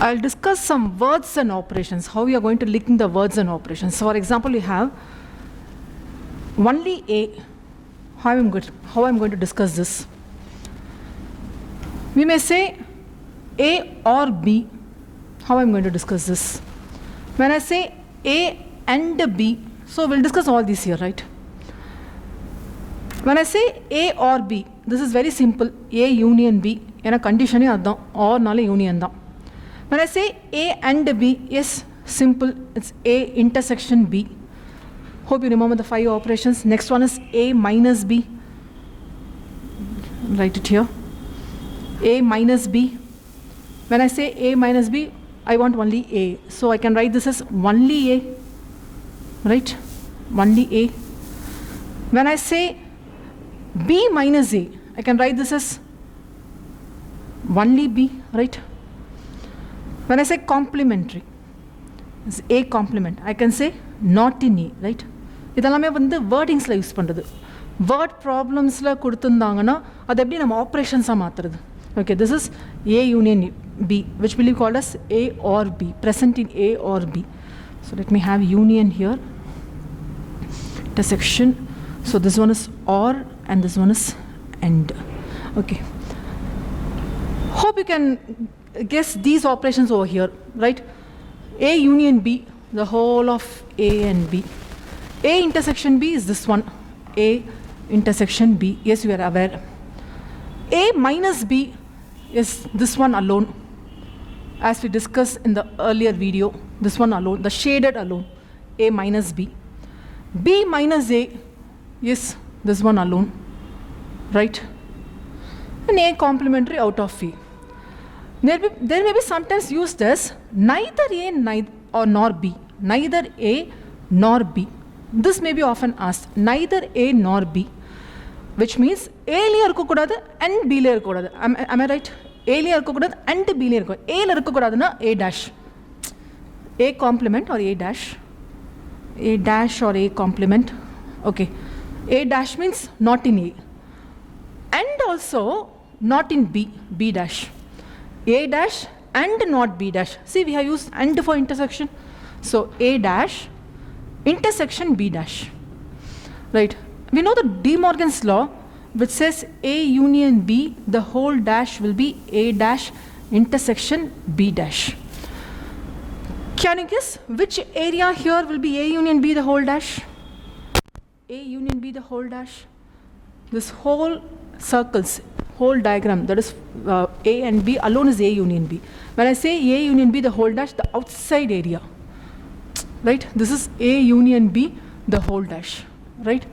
I'll discuss some words and operations, how we are going to link the words and operations. So for example, we have only A. How I'm going to discuss this. We may say A or B. How I'm going to discuss this. When I say A and B, so we'll discuss all these here, right? When I say A or B, this is very simple. A union B. Ena condition or nale union da. When I say A and B, yes, simple. It's A intersection B. Hope you remember the 5 operations. Next one is A minus B. Write it here. A minus B. When I say A minus B, I want only A. So I can write this as only A. Right? Only A. When I say B minus A, I can write this as only B. Right? When I say complementary, it's A complement. I can say not in A. Right? இதெல்லாமே வந்து வேர்டிங்ஸில் use பண்ணுறது. Word ப்ராப்ளம்ஸில் கொடுத்துருந்தாங்கன்னா அது எப்படி நம்ம ஆப்ரேஷன்ஸாக மாற்றுறது. Okay, this is A union B, which will be called as A or B, present in A or B. So let me have union here, intersection. So this one is or and this one is and. Okay. Hope you can guess these operations over here, right? A union B, the whole of A and B. A intersection B is this one, A intersection B. Yes, you are aware. A minus B is this one alone. As we discussed in the earlier video, this one alone, the shaded alone, A minus B. B minus A is this one alone, right? And A complementary out of A. There may be sometimes used as neither A or nor B. Neither A nor B. This may be often asked. Neither A nor B. Which means A liya irukkodadu and B liya irukkodadu. Am I right? A liya irukkodadu and B liya irukkodadu. A liya irukkodaduna A dash. A complement or A dash. A dash or A complement. Okay. A dash means not in A. And also not in B. B dash. A dash and not B dash. See, we have used and for intersection. So A dash intersection B dash. Right. We know the De Morgan's law, which says A union B, the whole dash will be A dash intersection B dash. Can you guess which area here will be A union B, the whole dash? A union B, the whole dash. This whole circles, whole diagram, that is A and B alone is A union B. When I say A union B, the whole dash, the outside area. Right? This is A union B, the whole dash. Right?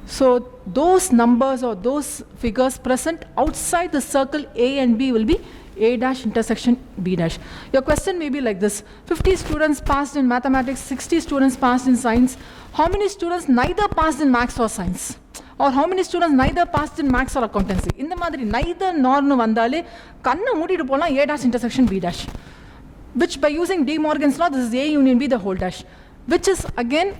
So those numbers or those figures present outside the circle A and B will be A dash intersection B dash. Your question may be like this. 50 students passed in mathematics, 60 students passed in science. How many students neither passed in maths or science? Or how many students neither passed in maths or accountancy? In the madri neither nor nu vandale kanna moodidu pola A dash intersection B dash. Which by using De Morgan's law, this is A union B, the whole dash. Which is again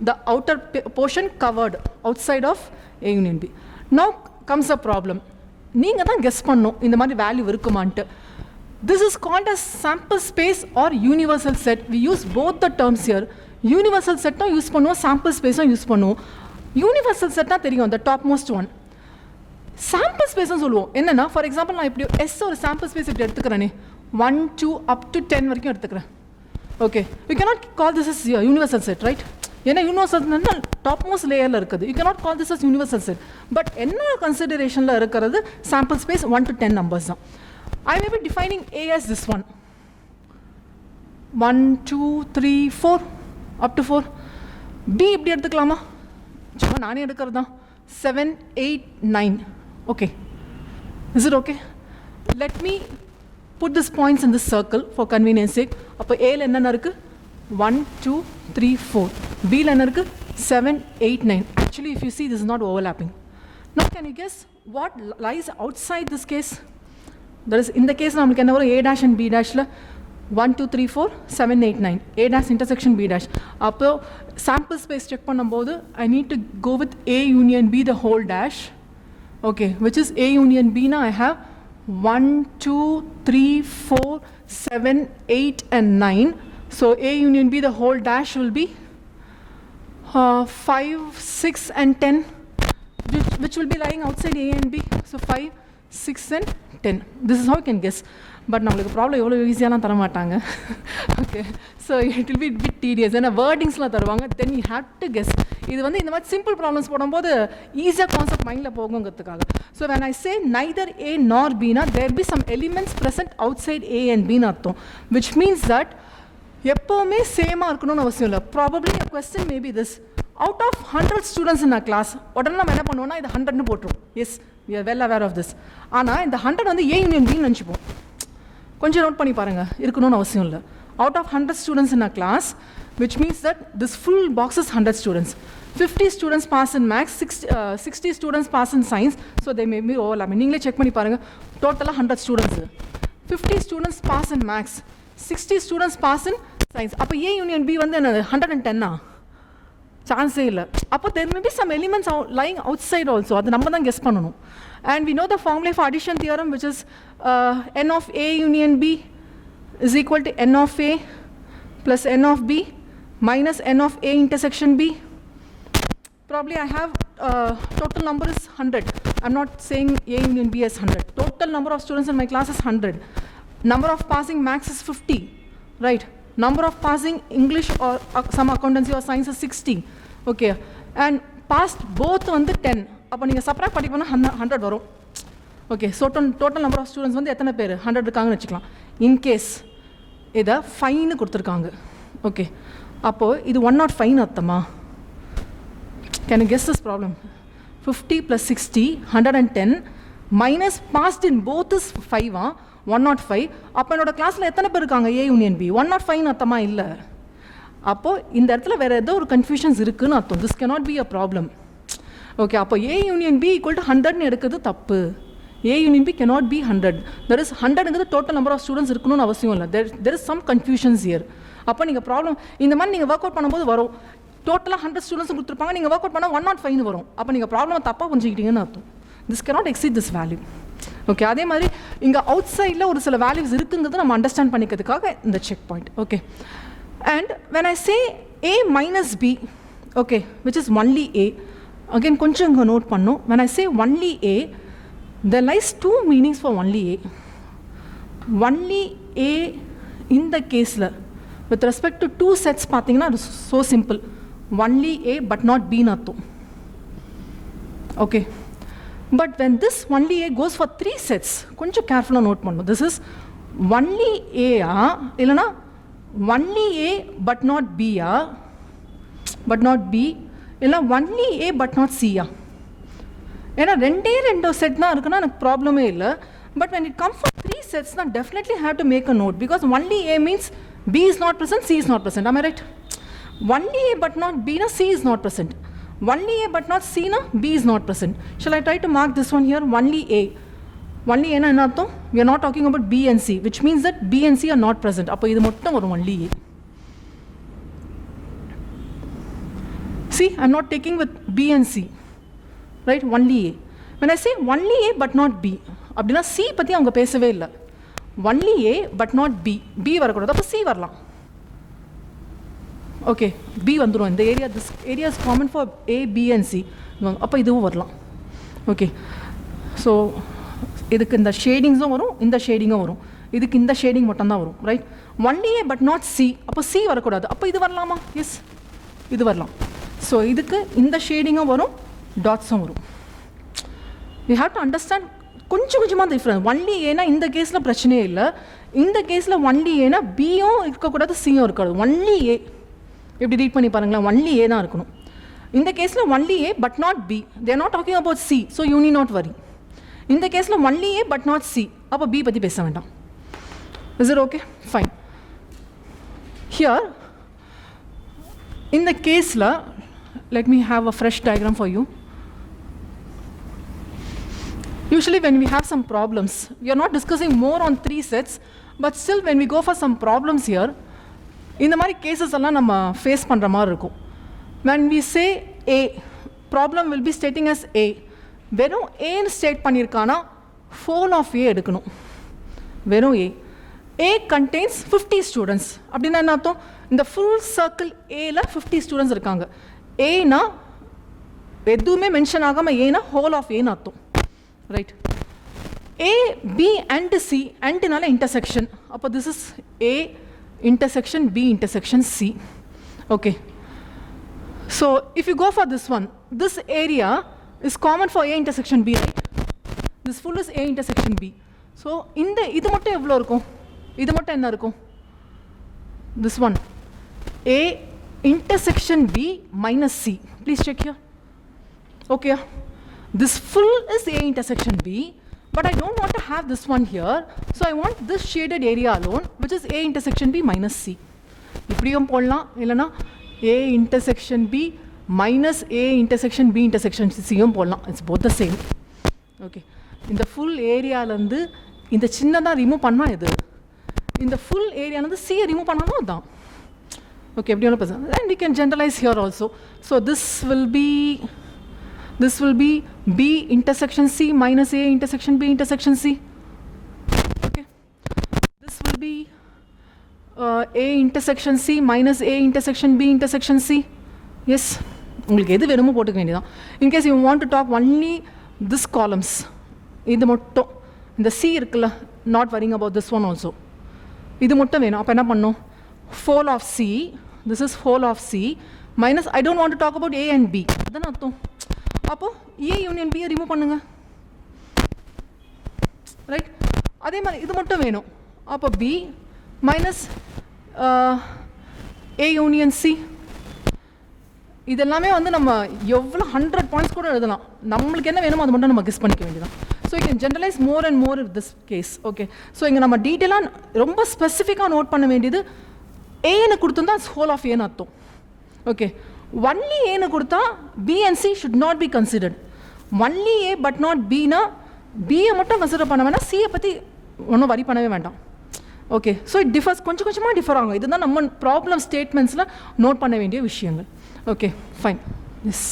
the outer portion covered outside of A union B. Now comes a problem. நீங்க தான் guess பண்ணணும் இந்த மாதிரி value இருக்குமான்ட்டு. This is called as sample space or universal set. We use both the terms here. Universal set தான் use பண்ணுவோம், sample space தான் use பண்ணுவோம். Universal set தான் தெரியும், the topmost one. Sample space சொல்லுவோம். என்னன்னா ஃபார் எக்ஸாம்பிள் நான் இப்படி S ஒரு sample space இப்படி எடுத்துக்கிறேனே 1 2 up to 10 வரைக்கும் எடுத்துக்கிறேன். Okay, you cannot call this as universal set, right? ஏன்னா யூனிவர்சல் டாப்மோஸ்ட் லேயரில் இருக்குது. You cannot call this as universal set. But என்ன கன்சிடரேஷனில் இருக்கிறது சாம்பிள் ஸ்பேஸ் 1 to 10 நம்பர்ஸ் தான். I may be defining A as this one. 1 2 3 4 up to 4. B இப்படி எடுத்துக்கலாமா? சும்மா நானே எடுக்கிறது தான். 7 8 9. Okay, is it okay? Let me put this points in this circle for convenience sake. அப்போ ஏல என்னென்ன இருக்குது? 1 2 3 4. B ல என்ன இருக்கு? 7 8 9. Actually, if you see, this is not overlapping. Now can you guess what lies outside this case? That is, in the case நமக்கு என்ன வரும்? A dash and B dash ல 1 2 3 4 7 8 9. A dash intersection B dash. அப்போ sample space check பண்ணும்போது I need to go with A union B, the whole dash. Okay, which is A union B. Now I have 1 2 3 4 7, 8, and 9. So A union B, the whole dash will be 5, 6, and 10, which will be lying outside A and B. So 5, 6, and 10. This is how you can guess. But now, problem easy okay. So it will be a bit tedious. And wordings then you have to guess. This is simple problems. Easier concept mind. So when I say neither A nor B, there will be some elements present outside A and B, which means that same probably a question may be this. Out of 100 students in a class, what is 100? Yes, we are well aware of this. Ana in the 100 on the A union B nanchipo. Konja note pani paranga. Irukonu avasiyam illa. Out of 100 students in a class, which means that this full box is 100 students. 50 students pass in maths, 60 students pass in science, so they may be overlapping. Ningle check pani paranga. Total 100 students. 50 students pass in maths, 60 students pass in science. Appo A union B vande 110 na. Chance illa. Appo there may be some elements lying outside also. Adu namba dhan guess pannanum. And we know the formula for addition theorem, which is n of A union B is equal to n of A plus n of B minus n of A intersection B. Probably I have total number is 100. I'm not saying A union B is 100. Total number of students in my class is 100. Number of passing maths is 50, right? Number of passing English or some accountancy or science is 60. Okay, and passed both on the 10. Appo neenga subtract padikona 100 varum. Okay, so total number of students வந்து எத்தனை பேர் 100 இருக்காங்கன்னு வெச்சுக்கலாம். In case இத fine கொடுத்திருக்காங்க. Okay, அப்போ இது 105 னு அர்த்தமா? Can you guess this problem? 50 plus 60, 110 minus passed in both is 5 105. அப்போ என்னோட கிளாஸ்ல எத்தனை பேர் இருக்காங்க A union B? 105 னு அர்த்தமா இல்ல. அப்போ இந்த இடத்துல வேற ஏதோ ஒரு கன்ஃபியூஷன்ஸ் இருக்குன்னு அர்த்தம். This cannot be a problem. Okay, அப்போ A union B equal to 100 னு எடுக்கிறது தப்பு. A union B cannot be 100. There is 100 ங்கிறது total number of students இருக்கணும்னு அவசியம் இல்ல. There is some confusions here. அப்போ நீங்க ப்ராப்ளம் இந்த மாதிரி நீங்க வொர்க் அவுட் பண்ணும்போது வரும். டோட்டலா 100 ஸ்டூடண்ட்ஸ் கொடுத்திருப்பாங்க, நீங்க வொர்க் அவுட் பண்ணா 105 னு வரும். அப்போ நீங்க ப்ராப்ளம் தப்பா புரிஞ்சிட்டீங்கன்னு அர்த்தம். This cannot exceed this value. Okay, அதே மாதிரி இங்க அவுட் சைடுல ஒரு சில வேல்யூஸ் இருக்குங்கிறது நம்ம அண்டர்ஸ்டாண்ட் பண்ணிக்கிறதுக்காக இந்த check point. Okay, and when I say A minus B, okay, which is only A, again கொஞ்சம் இங்க நோட் பண்ணனும். When I say only A, there lies two meanings for only A. Only A in the caseல with respect to two sets பாத்தீங்கன்னா it is so simple. Only A but not B னு அர்த்தம். Okay, but when this only A goes for three sets, கொஞ்சம் கேர்ஃபுல்லா note பண்ணணும். This is only A இல்லனா only A but not B but not B இல்ல only A but not C ஏன்னா ரெண்டு set தான் இருக்குன்னா எனக்கு ப்ராப்ளமே இல்லை. But when it comes for three sets then definitely have to make a note because only A means B is not present, C is not present. Am I right? Only A but not B na C is not present. Only A but not C na B is not present. Shall I try to mark this one here? Only A. Only A na enna artham? We are not talking about B and C, which means that B and C are not present. அப்போ இது மட்டும் வரும் only A. See, I am not taking with B and C. Right? Only A. When I say only A but not B, அப்படின்னா C பத்தி அவங்க பேசவே இல்லை. Only A but not B. B வரக்கூடாது, அப்போ C வரலாம். ஓகே, B வந்துடும். இந்த area, this area is common for A, B and C. அப்போ இதுவும் வரலாம். ஓகே, ஸோ இதுக்கு இந்த ஷேடிங்ஸும் வரும், இந்த ஷேடிங்கும் வரும். இதுக்கு இந்த ஷேடிங் மட்டும்தான் வரும். Right? only A but not C. அப்போ C வரக்கூடாது, அப்போ இது வரலாமா? எஸ், இது வரலாம். ஸோ இதுக்கு இந்த ஷேடிங்கும் வரும், டாட்ஸும் வரும். யூ ஹேவ் டு அண்டர்ஸ்டாண்ட் கொஞ்சம் கொஞ்சமாக டிஃப்ரெண்ட். ஒன்லி ஏன்னா இந்த கேஸில் பிரச்சனையே இல்லை. இந்த கேஸில் ஒன்லி ஏன்னா பியும் இருக்கக்கூடாது, சியும் இருக்காது. ஒன்லி ஏ எப்படி ரீட் பண்ணி பாருங்களேன், ஒன்லி ஏ தான் இருக்கணும். இந்த கேஸில் only A but not be. There not talking about C, so you need not worry. இந்த கேஸில் only A but not C, அப்போ பி பற்றி பேச வேண்டாம். Is it okay? Fine. Here இந்த கேஸில் let me have a fresh diagram for you. Usually when we have some problems, we are not discussing more on three sets, but still when we go for some problems here, இந்த மாதிரி cases எல்லாம் நம்ம face பண்ணுற மாதிரி இருக்கும். when we say A, problem will be stating as A. வெறும் ஏன்னு state பண்ணியிருக்கானா ஃபோல் of ஏ எடுக்கணும். வெறும் ஏ. A contains 50 students. அப்படின்னா என்ன அர்த்தம்? இந்த full circle Aல 50 students இருக்காங்க. Aனா எதுவுமே மென்ஷன் ஆகாம Aனா whole of Aன்னு அர்த்தம். Right. A, B and C, andனால intersection. அப்போ this is A intersection B intersection C. Okay. So if you go for this one, this area is common for A intersection B, right? This full is A intersection B. So இது மட்டும் எவ்வளோ இருக்கும்? இது மட்டும் என்ன இருக்கும்? This one, A intersection B minus C. Please check here. Okay. This full is A intersection B, but I don't want to have this one here. So I want this shaded area alone, which is A intersection B minus C. இப்படியும் போடலாம், இல்லைனா A intersection B minus A intersection B intersection Cயும் போடலாம். It's both the same. Okay. இந்த full ஏரியாலேருந்து இந்த சின்னதாக remove பண்ணால் எது? இந்த full ஏரியாலேருந்து Cயை ரிமூவ் பண்ணாலும் அதுதான். Okay, எப்படி ஒன்று பேசுகிறேன். And we can generalize here also. So this will be B intersection C minus A intersection B intersection C. Okay. This will be A intersection C minus A intersection B intersection C. Yes. உங்களுக்கு எது வேணுமோ போட்டுக்க வேண்டியதான். In case you want to talk only this columns, இது மட்டும் இந்த C இருக்குல்ல, not worrying about this one also. இது மட்டும் வேணும். அப்போ என்ன பண்ணணும்? Whole of C, this is whole of C minus I don't want to talk about A and B. அதான் அர்த்தம். அப்போ A யூனியன் B ரிமூவ் பண்ணுங்க. ரைட். அதே மாதிரி இது மட்டும் வேணும். அப்போ B minus A union C. இதெல்லாமே வந்து நம்ம எவ்வளோ 100 பாயிண்ட்ஸ் கூட எழுதலாம். நம்மளுக்கு என்ன வேணுமோ அது மட்டும் நம்ம கெஸ் பண்ணிக்க வேண்டியதான். So you can generalize more and more in this case. Okay. So இங்கே நம்ம டீட்டெயிலாக ரொம்ப ஸ்பெசிஃபிக்காக நோட் பண்ண வேண்டியது ஏன்னு கொடுத்துருந்தா ஹோல் ஆஃப் ஏன்னு அர்த்தம். ஓகே. ஒன்லி ஏன்னு கொடுத்தா B and C should not be considered. Only A but not Bனா Bயை மட்டும் கன்சிடர் பண்ண வேண்டாம், Cயை பற்றி ஒன்றும் வரி பண்ணவே வேண்டாம். ஓகே. ஸோ இட் டிஃபர்ஸ், கொஞ்சம் கொஞ்சமாக டிஃபர் ஆகும். இதுதான் நம்ம ப்ராப்ளம் ஸ்டேட்மெண்ட்ஸில் நோட் பண்ண வேண்டிய விஷயங்கள். Okay, fine. எஸ்.